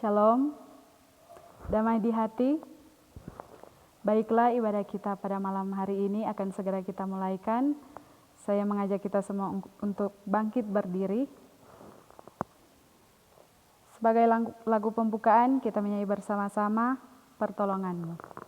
Shalom, damai di hati. Baiklah, ibadah kita pada malam hari ini akan segera kita mulaikan. Saya mengajak kita semua untuk bangkit berdiri. Sebagai lagu pembukaan, kita menyanyi bersama-sama Pertolonganmu.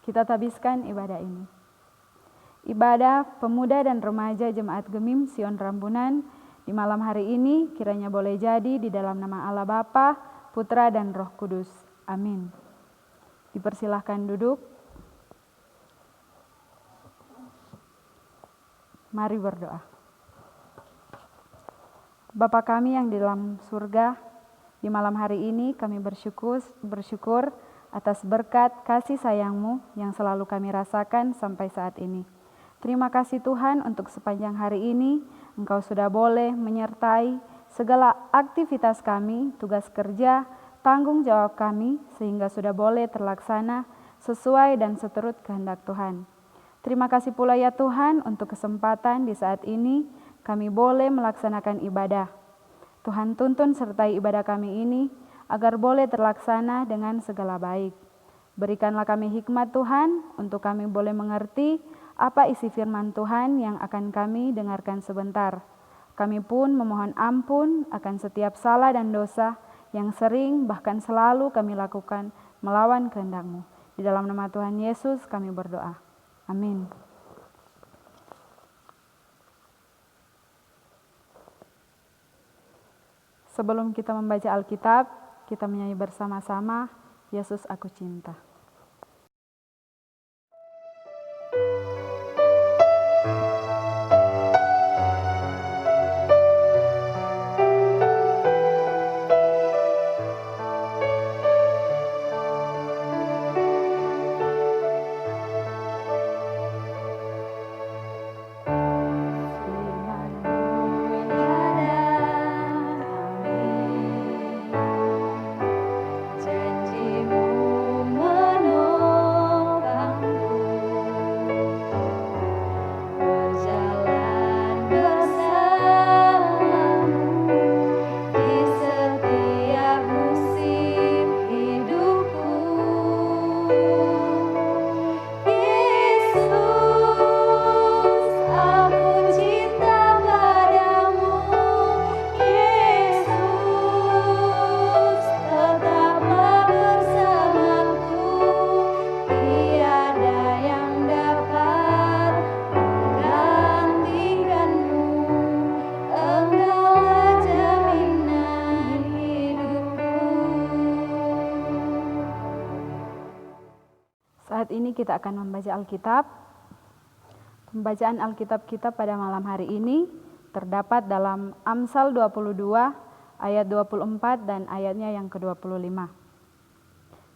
Kita tabiskan ibadah ini. Ibadah pemuda dan remaja Jemaat Gemim Sion Rambunan di malam hari ini kiranya boleh jadi di dalam nama Allah Bapa, Putra dan Roh Kudus. Amin. Dipersilahkan duduk. Mari berdoa. Bapa kami yang di dalam surga, di malam hari ini kami bersyukur atas berkat kasih sayang-Mu yang selalu kami rasakan sampai saat ini. Terima kasih Tuhan untuk sepanjang hari ini Engkau sudah boleh menyertai segala aktivitas kami, tugas kerja, tanggung jawab kami, sehingga sudah boleh terlaksana sesuai dan seturut kehendak Tuhan. Terima kasih pula ya Tuhan untuk kesempatan di saat ini kami boleh melaksanakan ibadah. Tuhan tuntun sertai ibadah kami ini agar boleh terlaksana dengan segala baik. Berikanlah kami hikmat Tuhan untuk kami boleh mengerti apa isi firman Tuhan yang akan kami dengarkan sebentar. Kami pun memohon ampun akan setiap salah dan dosa yang sering bahkan selalu kami lakukan melawan kehendak-Mu. Di dalam nama Tuhan Yesus kami berdoa. Amin. Sebelum kita membaca Alkitab, kita menyanyi bersama-sama, Yesus Aku Cinta. Saat ini kita akan membaca Alkitab. Pembacaan Alkitab kita pada malam hari ini terdapat dalam Amsal 22 ayat 24 dan ayatnya yang ke-25.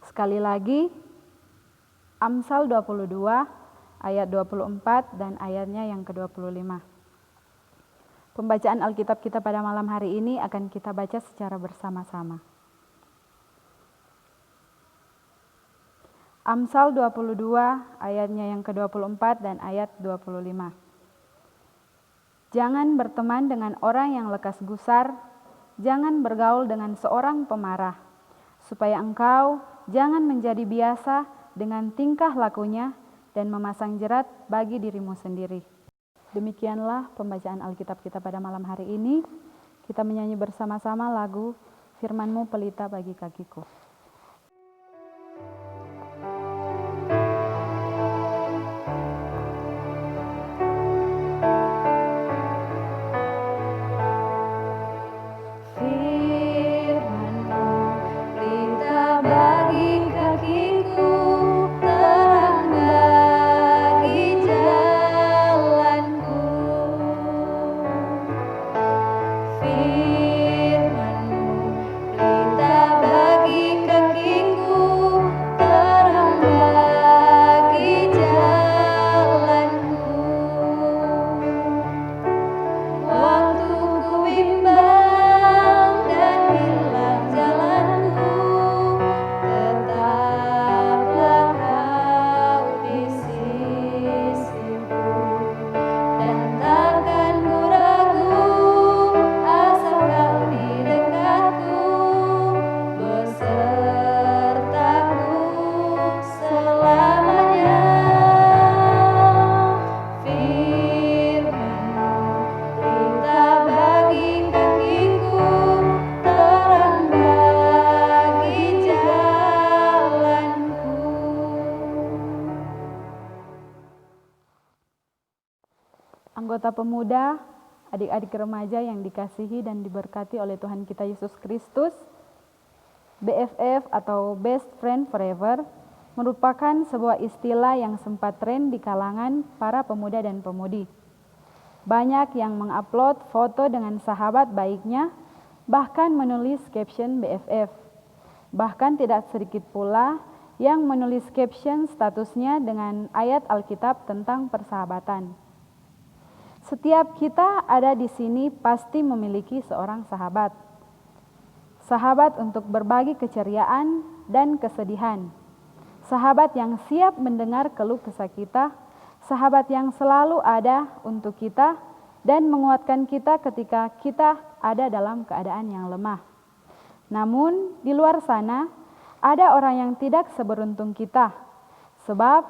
Sekali lagi, Amsal 22 ayat 24 dan ayatnya yang ke-25. Pembacaan Alkitab kita pada malam hari ini akan kita baca secara bersama-sama. Amsal 22 ayatnya yang ke-24 dan ayat 25. Jangan berteman dengan orang yang lekas gusar, jangan bergaul dengan seorang pemarah, supaya engkau jangan menjadi biasa dengan tingkah lakunya dan memasang jerat bagi dirimu sendiri. Demikianlah pembacaan Alkitab kita pada malam hari ini. Kita menyanyi bersama-sama lagu Firman-Mu Pelita bagi kakiku. Anggota pemuda, adik-adik remaja yang dikasihi dan diberkati oleh Tuhan kita Yesus Kristus, BFF atau Best Friend Forever merupakan sebuah istilah yang sempat tren di kalangan para pemuda dan pemudi. Banyak yang mengupload foto dengan sahabat baiknya, bahkan menulis caption BFF. Bahkan tidak sedikit pula yang menulis caption statusnya dengan ayat Alkitab tentang persahabatan. Setiap kita ada di sini pasti memiliki seorang sahabat. Sahabat untuk berbagi keceriaan dan kesedihan. Sahabat yang siap mendengar keluh kesah kita. Sahabat yang selalu ada untuk kita dan menguatkan kita ketika kita ada dalam keadaan yang lemah. Namun di luar sana ada orang yang tidak seberuntung kita. Sebab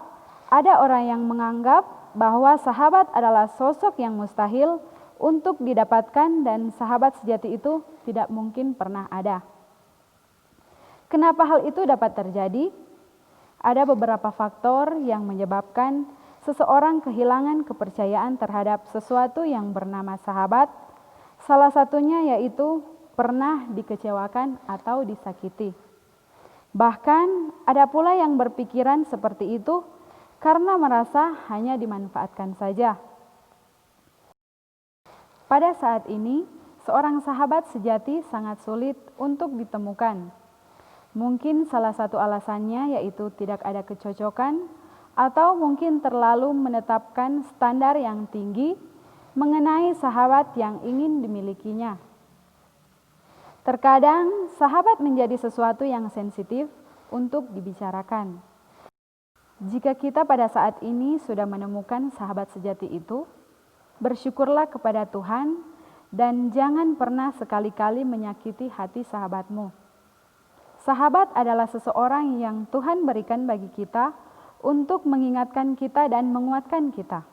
ada orang yang menganggap bahwa sahabat adalah sosok yang mustahil untuk didapatkan dan sahabat sejati itu tidak mungkin pernah ada. Kenapa hal itu dapat terjadi? Ada beberapa faktor yang menyebabkan seseorang kehilangan kepercayaan terhadap sesuatu yang bernama sahabat. Salah satunya yaitu pernah dikecewakan atau disakiti. Bahkan ada pula yang berpikiran seperti itu karena merasa hanya dimanfaatkan saja. Pada saat ini, seorang sahabat sejati sangat sulit untuk ditemukan. Mungkin salah satu alasannya yaitu tidak ada kecocokan, atau mungkin terlalu menetapkan standar yang tinggi mengenai sahabat yang ingin dimilikinya. Terkadang, sahabat menjadi sesuatu yang sensitif untuk dibicarakan. Jika kita pada saat ini sudah menemukan sahabat sejati itu, bersyukurlah kepada Tuhan dan jangan pernah sekali-kali menyakiti hati sahabatmu. Sahabat adalah seseorang yang Tuhan berikan bagi kita untuk mengingatkan kita dan menguatkan kita.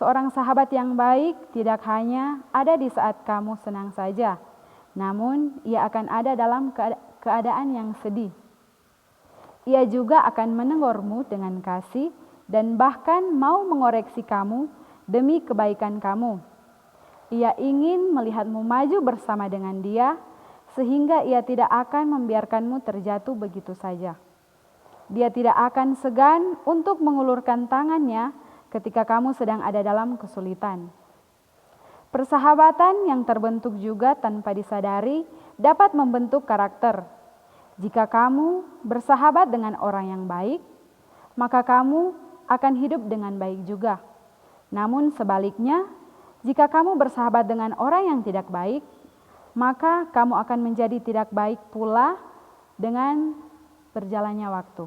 Seorang sahabat yang baik tidak hanya ada di saat kamu senang saja, namun ia akan ada dalam keadaan yang sedih. Ia juga akan menegurmu dengan kasih dan bahkan mau mengoreksi kamu demi kebaikan kamu. Ia ingin melihatmu maju bersama dengan dia sehingga ia tidak akan membiarkanmu terjatuh begitu saja. Dia tidak akan segan untuk mengulurkan tangannya ketika kamu sedang ada dalam kesulitan. Persahabatan yang terbentuk juga tanpa disadari dapat membentuk karakter. Jika kamu bersahabat dengan orang yang baik, maka kamu akan hidup dengan baik juga. Namun sebaliknya, jika kamu bersahabat dengan orang yang tidak baik, maka kamu akan menjadi tidak baik pula dengan berjalannya waktu.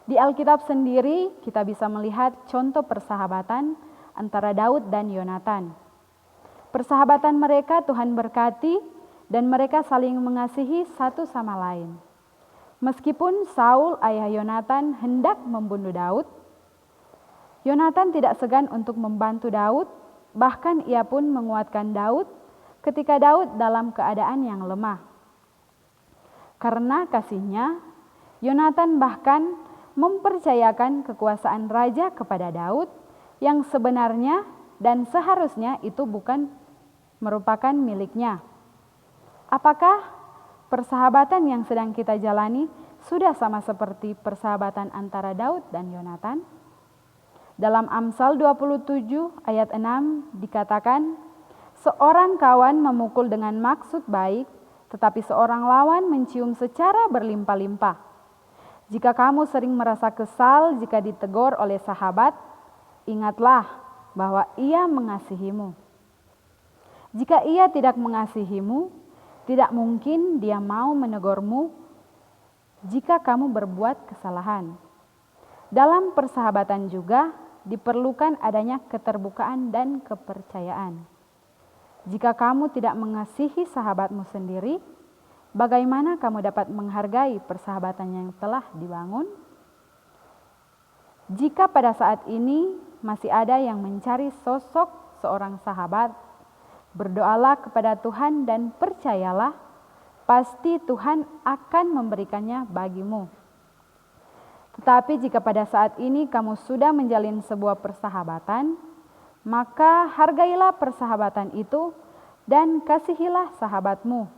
Di Alkitab sendiri kita bisa melihat contoh persahabatan antara Daud dan Yonatan. Persahabatan mereka Tuhan berkati dan mereka saling mengasihi satu sama lain. Meskipun Saul ayah Yonatan hendak membunuh Daud, Yonatan tidak segan untuk membantu Daud, bahkan ia pun menguatkan Daud ketika Daud dalam keadaan yang lemah. Karena kasihnya, Yonatan bahkan mempercayakan kekuasaan raja kepada Daud yang sebenarnya dan seharusnya itu bukan merupakan miliknya. Apakah persahabatan yang sedang kita jalani sudah sama seperti persahabatan antara Daud dan Yonatan? Dalam Amsal 27 ayat 6 dikatakan, seorang kawan memukul dengan maksud baik, tetapi seorang lawan mencium secara berlimpah-limpah. Jika kamu sering merasa kesal jika ditegur oleh sahabat, ingatlah bahwa ia mengasihimu. Jika ia tidak mengasihimu, tidak mungkin dia mau menegurmu jika kamu berbuat kesalahan. Dalam persahabatan juga diperlukan adanya keterbukaan dan kepercayaan. Jika kamu tidak mengasihi sahabatmu sendiri, bagaimana kamu dapat menghargai persahabatan yang telah dibangun? Jika pada saat ini masih ada yang mencari sosok seorang sahabat, berdoalah kepada Tuhan dan percayalah, pasti Tuhan akan memberikannya bagimu. Tetapi jika pada saat ini kamu sudah menjalin sebuah persahabatan, maka hargailah persahabatan itu dan kasihilah sahabatmu.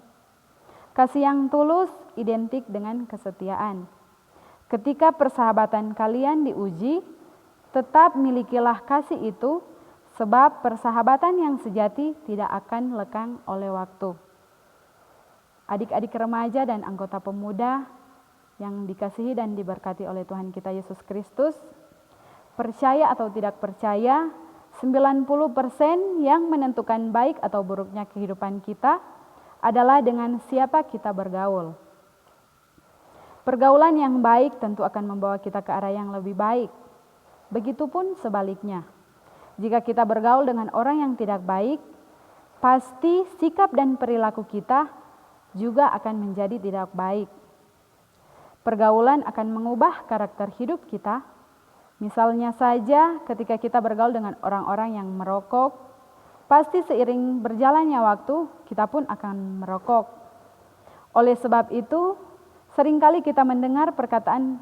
Kasih yang tulus identik dengan kesetiaan. Ketika persahabatan kalian diuji, tetap milikilah kasih itu, sebab persahabatan yang sejati tidak akan lekang oleh waktu. Adik-adik remaja dan anggota pemuda yang dikasihi dan diberkati oleh Tuhan kita Yesus Kristus, percaya atau tidak percaya, 90% yang menentukan baik atau buruknya kehidupan kita adalah dengan siapa kita bergaul. Pergaulan yang baik tentu akan membawa kita ke arah yang lebih baik. Begitupun sebaliknya. Jika kita bergaul dengan orang yang tidak baik, pasti sikap dan perilaku kita juga akan menjadi tidak baik. Pergaulan akan mengubah karakter hidup kita. Misalnya saja ketika kita bergaul dengan orang-orang yang merokok, pasti seiring berjalannya waktu, kita pun akan merokok. Oleh sebab itu, seringkali kita mendengar perkataan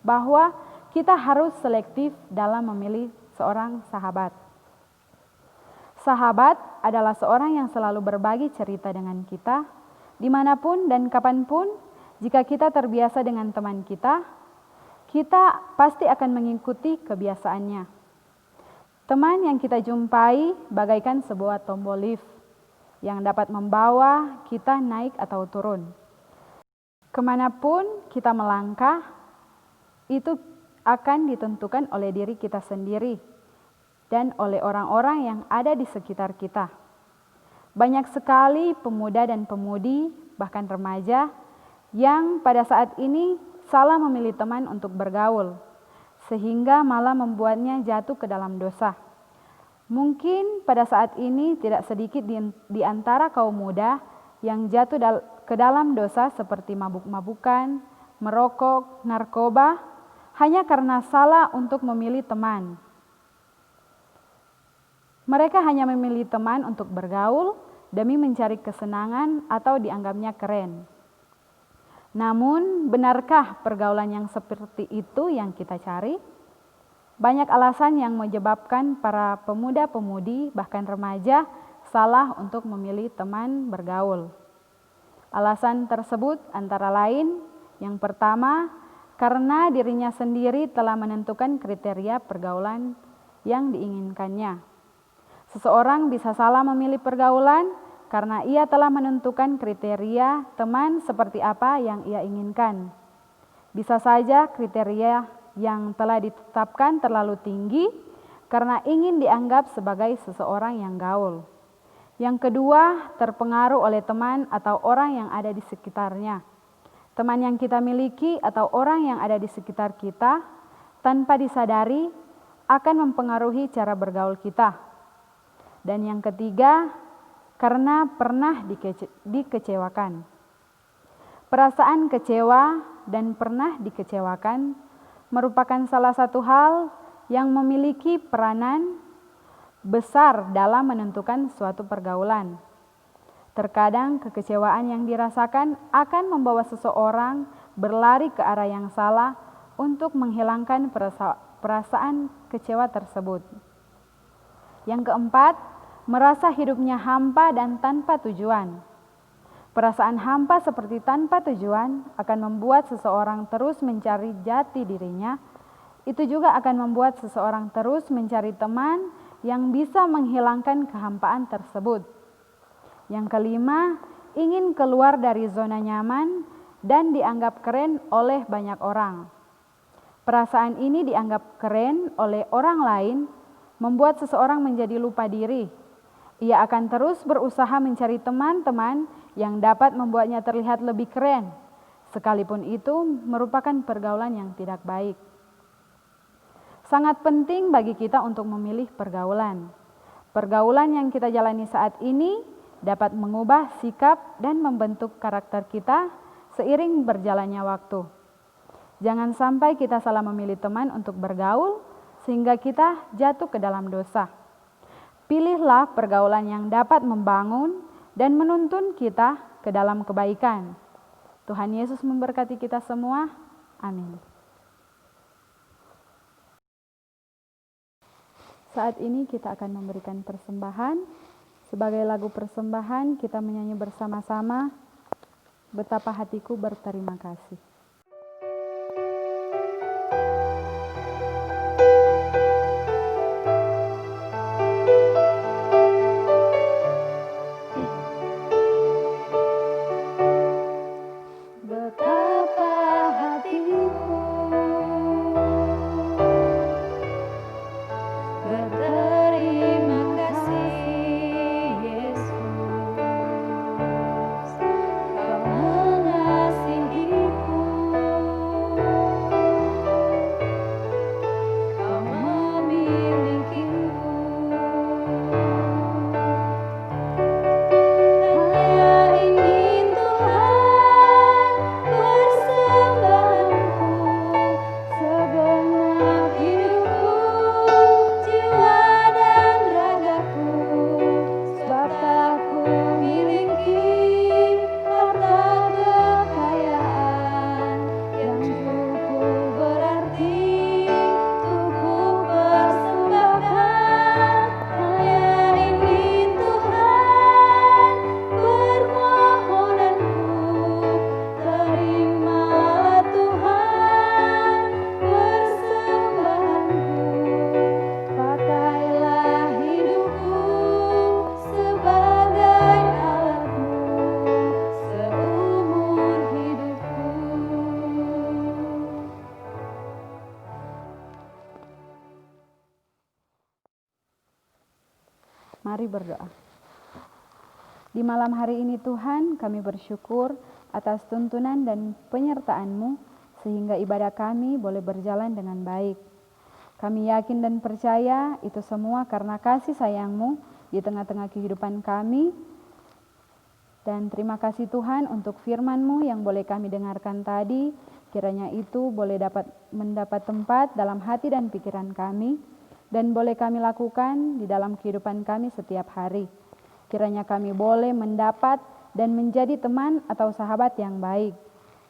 bahwa kita harus selektif dalam memilih seorang sahabat. Sahabat adalah seorang yang selalu berbagi cerita dengan kita, dimanapun dan kapanpun. Jika kita terbiasa dengan teman kita pasti akan mengikuti kebiasaannya. Teman yang kita jumpai bagaikan sebuah tombol lift yang dapat membawa kita naik atau turun. Kemanapun kita melangkah, itu akan ditentukan oleh diri kita sendiri dan oleh orang-orang yang ada di sekitar kita. Banyak sekali pemuda dan pemudi, bahkan remaja, yang pada saat ini salah memilih teman untuk bergaul, sehingga malah membuatnya jatuh ke dalam dosa. Mungkin pada saat ini tidak sedikit di antara kaum muda yang jatuh ke dalam dosa seperti mabuk-mabukan, merokok, narkoba, hanya karena salah untuk memilih teman. Mereka hanya memilih teman untuk bergaul demi mencari kesenangan atau dianggapnya keren. Namun, benarkah pergaulan yang seperti itu yang kita cari? Banyak alasan yang menyebabkan para pemuda-pemudi, bahkan remaja, salah untuk memilih teman bergaul. Alasan tersebut antara lain, yang pertama, karena dirinya sendiri telah menentukan kriteria pergaulan yang diinginkannya. Seseorang bisa salah memilih pergaulan karena ia telah menentukan kriteria teman seperti apa yang ia inginkan. Bisa saja kriteria yang telah ditetapkan terlalu tinggi karena ingin dianggap sebagai seseorang yang gaul. Yang kedua, terpengaruh oleh teman atau orang yang ada di sekitarnya. Teman yang kita miliki atau orang yang ada di sekitar kita tanpa disadari akan mempengaruhi cara bergaul kita. Dan yang ketiga, karena pernah dikecewakan. Perasaan kecewa dan pernah dikecewakan merupakan salah satu hal yang memiliki peranan besar dalam menentukan suatu pergaulan. Terkadang kekecewaan yang dirasakan akan membawa seseorang berlari ke arah yang salah untuk menghilangkan perasaan kecewa tersebut. Yang keempat, merasa hidupnya hampa dan tanpa tujuan. Perasaan hampa seperti tanpa tujuan akan membuat seseorang terus mencari jati dirinya. Itu juga akan membuat seseorang terus mencari teman yang bisa menghilangkan kehampaan tersebut. Yang kelima, ingin keluar dari zona nyaman dan dianggap keren oleh banyak orang. Perasaan ini dianggap keren oleh orang lain membuat seseorang menjadi lupa diri. Ia akan terus berusaha mencari teman-teman yang dapat membuatnya terlihat lebih keren, sekalipun itu merupakan pergaulan yang tidak baik. Sangat penting bagi kita untuk memilih pergaulan. Pergaulan yang kita jalani saat ini dapat mengubah sikap dan membentuk karakter kita seiring berjalannya waktu. Jangan sampai kita salah memilih teman untuk bergaul sehingga kita jatuh ke dalam dosa. Pilihlah pergaulan yang dapat membangun dan menuntun kita ke dalam kebaikan. Tuhan Yesus memberkati kita semua. Amin. Saat ini kita akan memberikan persembahan. Sebagai lagu persembahan, kita menyanyi bersama-sama, Betapa Hatiku Berterima Kasih. Mari berdoa. Di malam hari ini Tuhan, kami bersyukur atas tuntunan dan penyertaan-Mu sehingga ibadah kami boleh berjalan dengan baik. Kami yakin dan percaya itu semua karena kasih sayang-Mu di tengah-tengah kehidupan kami. Dan terima kasih Tuhan untuk firman-Mu yang boleh kami dengarkan tadi. Kiranya itu boleh mendapat tempat dalam hati dan pikiran kami. Dan boleh kami lakukan di dalam kehidupan kami setiap hari. Kiranya kami boleh mendapat dan menjadi teman atau sahabat yang baik.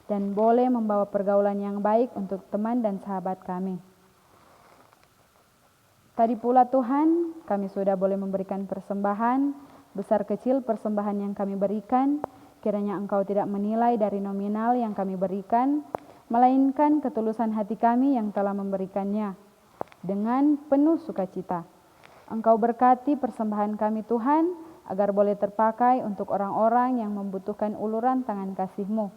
Dan boleh membawa pergaulan yang baik untuk teman dan sahabat kami. Tadi pula Tuhan, kami sudah boleh memberikan persembahan, besar kecil persembahan yang kami berikan. Kiranya Engkau tidak menilai dari nominal yang kami berikan, melainkan ketulusan hati kami yang telah memberikannya dengan penuh sukacita. Engkau berkati persembahan kami Tuhan, agar boleh terpakai untuk orang-orang yang membutuhkan uluran tangan kasih-Mu.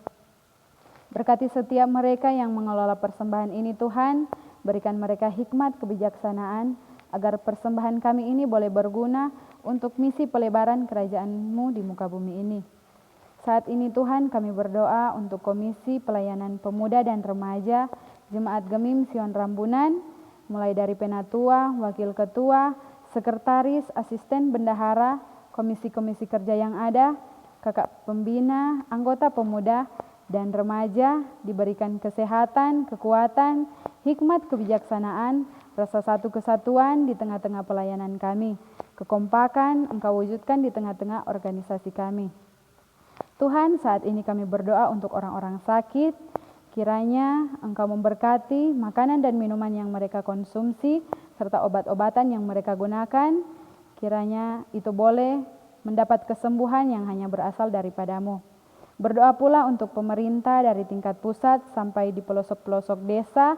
Berkati setiap mereka yang mengelola persembahan ini Tuhan, berikan mereka hikmat kebijaksanaan, agar persembahan kami ini boleh berguna untuk misi pelebaran kerajaan-Mu di muka bumi ini. Saat ini Tuhan kami berdoa untuk Komisi Pelayanan Pemuda dan Remaja, Jemaat Gemim Sion Rambunan, mulai dari Penatua, Wakil Ketua, Sekretaris, Asisten Bendahara, Komisi-komisi kerja yang ada, kakak pembina, anggota pemuda, dan remaja diberikan kesehatan, kekuatan, hikmat kebijaksanaan, rasa satu kesatuan di tengah-tengah pelayanan kami. Kekompakan Engkau wujudkan di tengah-tengah organisasi kami. Tuhan, saat ini kami berdoa untuk orang-orang sakit, kiranya Engkau memberkati makanan dan minuman yang mereka konsumsi, serta obat-obatan yang mereka gunakan, kiranya itu boleh mendapat kesembuhan yang hanya berasal daripada-Mu. Berdoa pula untuk pemerintah dari tingkat pusat sampai di pelosok-pelosok desa,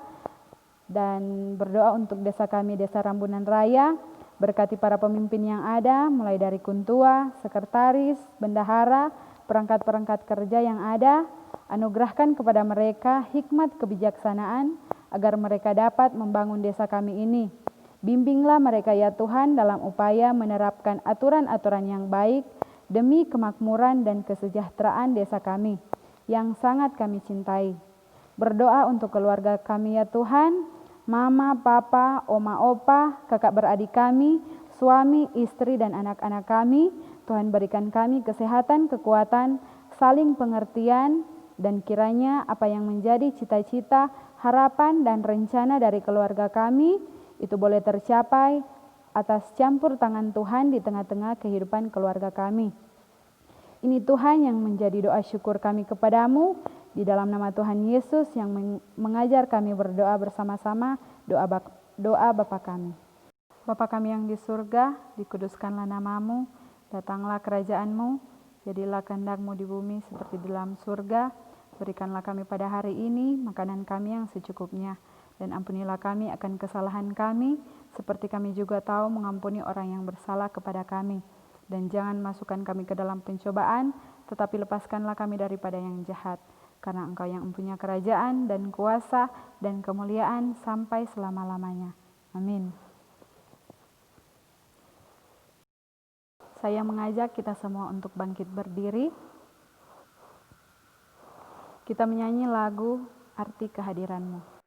dan berdoa untuk desa kami, Desa Rambunan Raya. Berkati para pemimpin yang ada, mulai dari kuntua, sekretaris, bendahara, perangkat-perangkat kerja yang ada. Anugerahkan kepada mereka hikmat kebijaksanaan, agar mereka dapat membangun desa kami ini. Bimbinglah mereka ya Tuhan dalam upaya menerapkan aturan-aturan yang baik, demi kemakmuran dan kesejahteraan desa kami, yang sangat kami cintai. Berdoa untuk keluarga kami ya Tuhan, mama, papa, oma, opa, kakak beradik kami, suami, istri, dan anak-anak kami. Tuhan berikan kami kesehatan, kekuatan, saling pengertian, dan kiranya apa yang menjadi cita-cita, harapan, dan rencana dari keluarga kami, itu boleh tercapai atas campur tangan Tuhan di tengah-tengah kehidupan keluarga kami. Ini Tuhan yang menjadi doa syukur kami kepadamu, di dalam nama Tuhan Yesus yang mengajar kami berdoa bersama-sama, doa Bapa kami. Bapa kami yang di surga, dikuduskanlah namamu, datanglah kerajaan-Mu, jadilah kehendak-Mu di bumi seperti di dalam surga. Berikanlah kami pada hari ini makanan kami yang secukupnya, dan ampunilah kami akan kesalahan kami, seperti kami juga tahu mengampuni orang yang bersalah kepada kami. Dan jangan masukkan kami ke dalam pencobaan, tetapi lepaskanlah kami daripada yang jahat. Karena Engkau yang mempunyai kerajaan dan kuasa dan kemuliaan sampai selama-lamanya. Amin. Saya mengajak kita semua untuk bangkit berdiri. Kita menyanyi lagu Arti Kehadiran-Mu.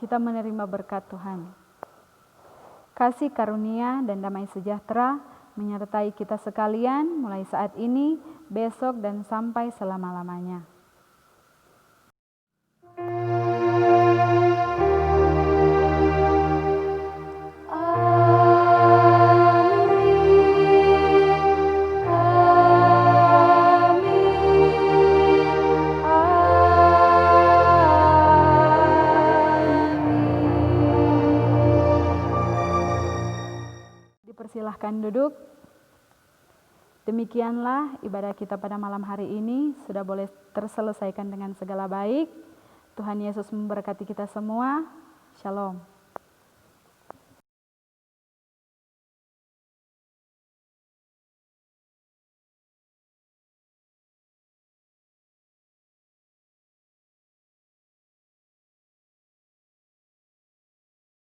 Kita menerima berkat Tuhan. Kasih karunia dan damai sejahtera menyertai kita sekalian mulai saat ini, besok, dan sampai selama-lamanya. Dipersilahkan duduk. Demikianlah ibadah kita pada malam hari ini sudah boleh terselesaikan dengan segala baik. Tuhan Yesus memberkati kita semua. Shalom.